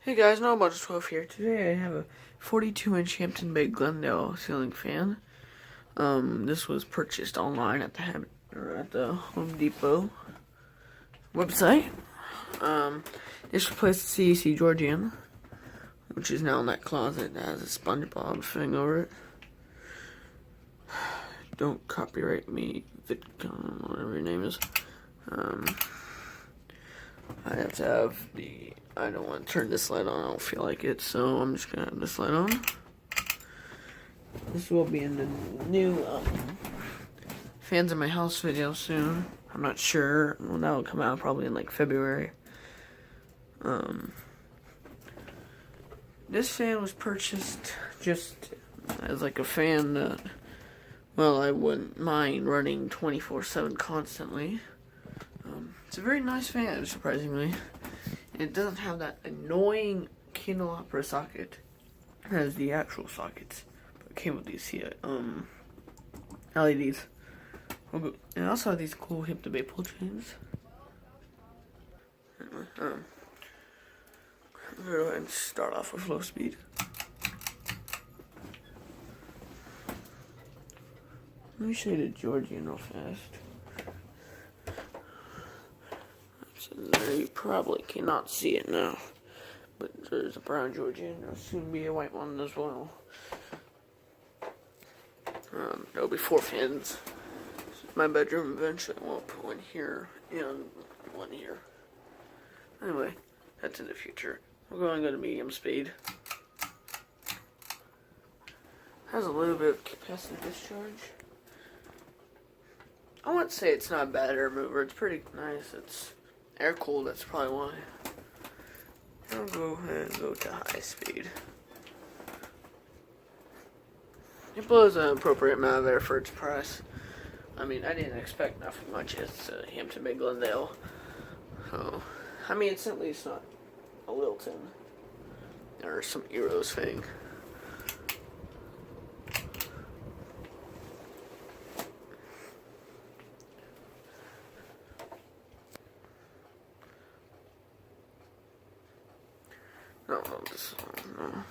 Hey guys, About 12 here. Today I have a 42-inch Hampton made Glendale ceiling fan. This was purchased online at the Home Depot website. This replaced the CEC Georgian, which is now in that closet that has a SpongeBob thing over it. Don't copyright me, VidCon, whatever your name is. I have to have I don't want to turn this light on, I don't feel like it, so I'm just going to have this light on. This will be in the new Fans in My House video soon. I'm not sure. Well, that will come out probably in like February. This fan was purchased just as like a fan that, well, I wouldn't mind running 24/7 constantly. It's a very nice fan, surprisingly. It doesn't have that annoying candelabra socket as the actual sockets, but it came with these LEDs. And I also have these cool hip to pull chains. Anyway, I'm gonna go ahead and start off with low speed. Let me show you the Georgian real fast. So there, you probably cannot see it now, but there's a brown Georgian. There'll soon be a white one as well. There'll be 4 fans. My bedroom eventually won't put one here and one here. Anyway, that's in the future. We're going to go to medium speed. Has a little bit of capacity discharge. I wouldn't say it's not a bad air mover. It's pretty nice. It's air cooled, that's probably why. I'll go ahead and go to high speed. It blows an appropriate amount of air for its price. I mean, I didn't expect nothing much. It's Hampton made Glendale. So, I mean, it's at least not a Wilton or some Eros thing. No, no.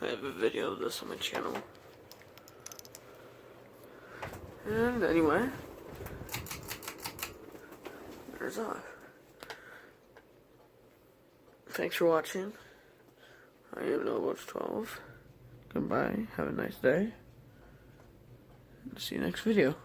I have a video of this on my channel. And anyway, there's off. Thanks for watching. I am About 12. Goodbye. Have a nice day. See you next video.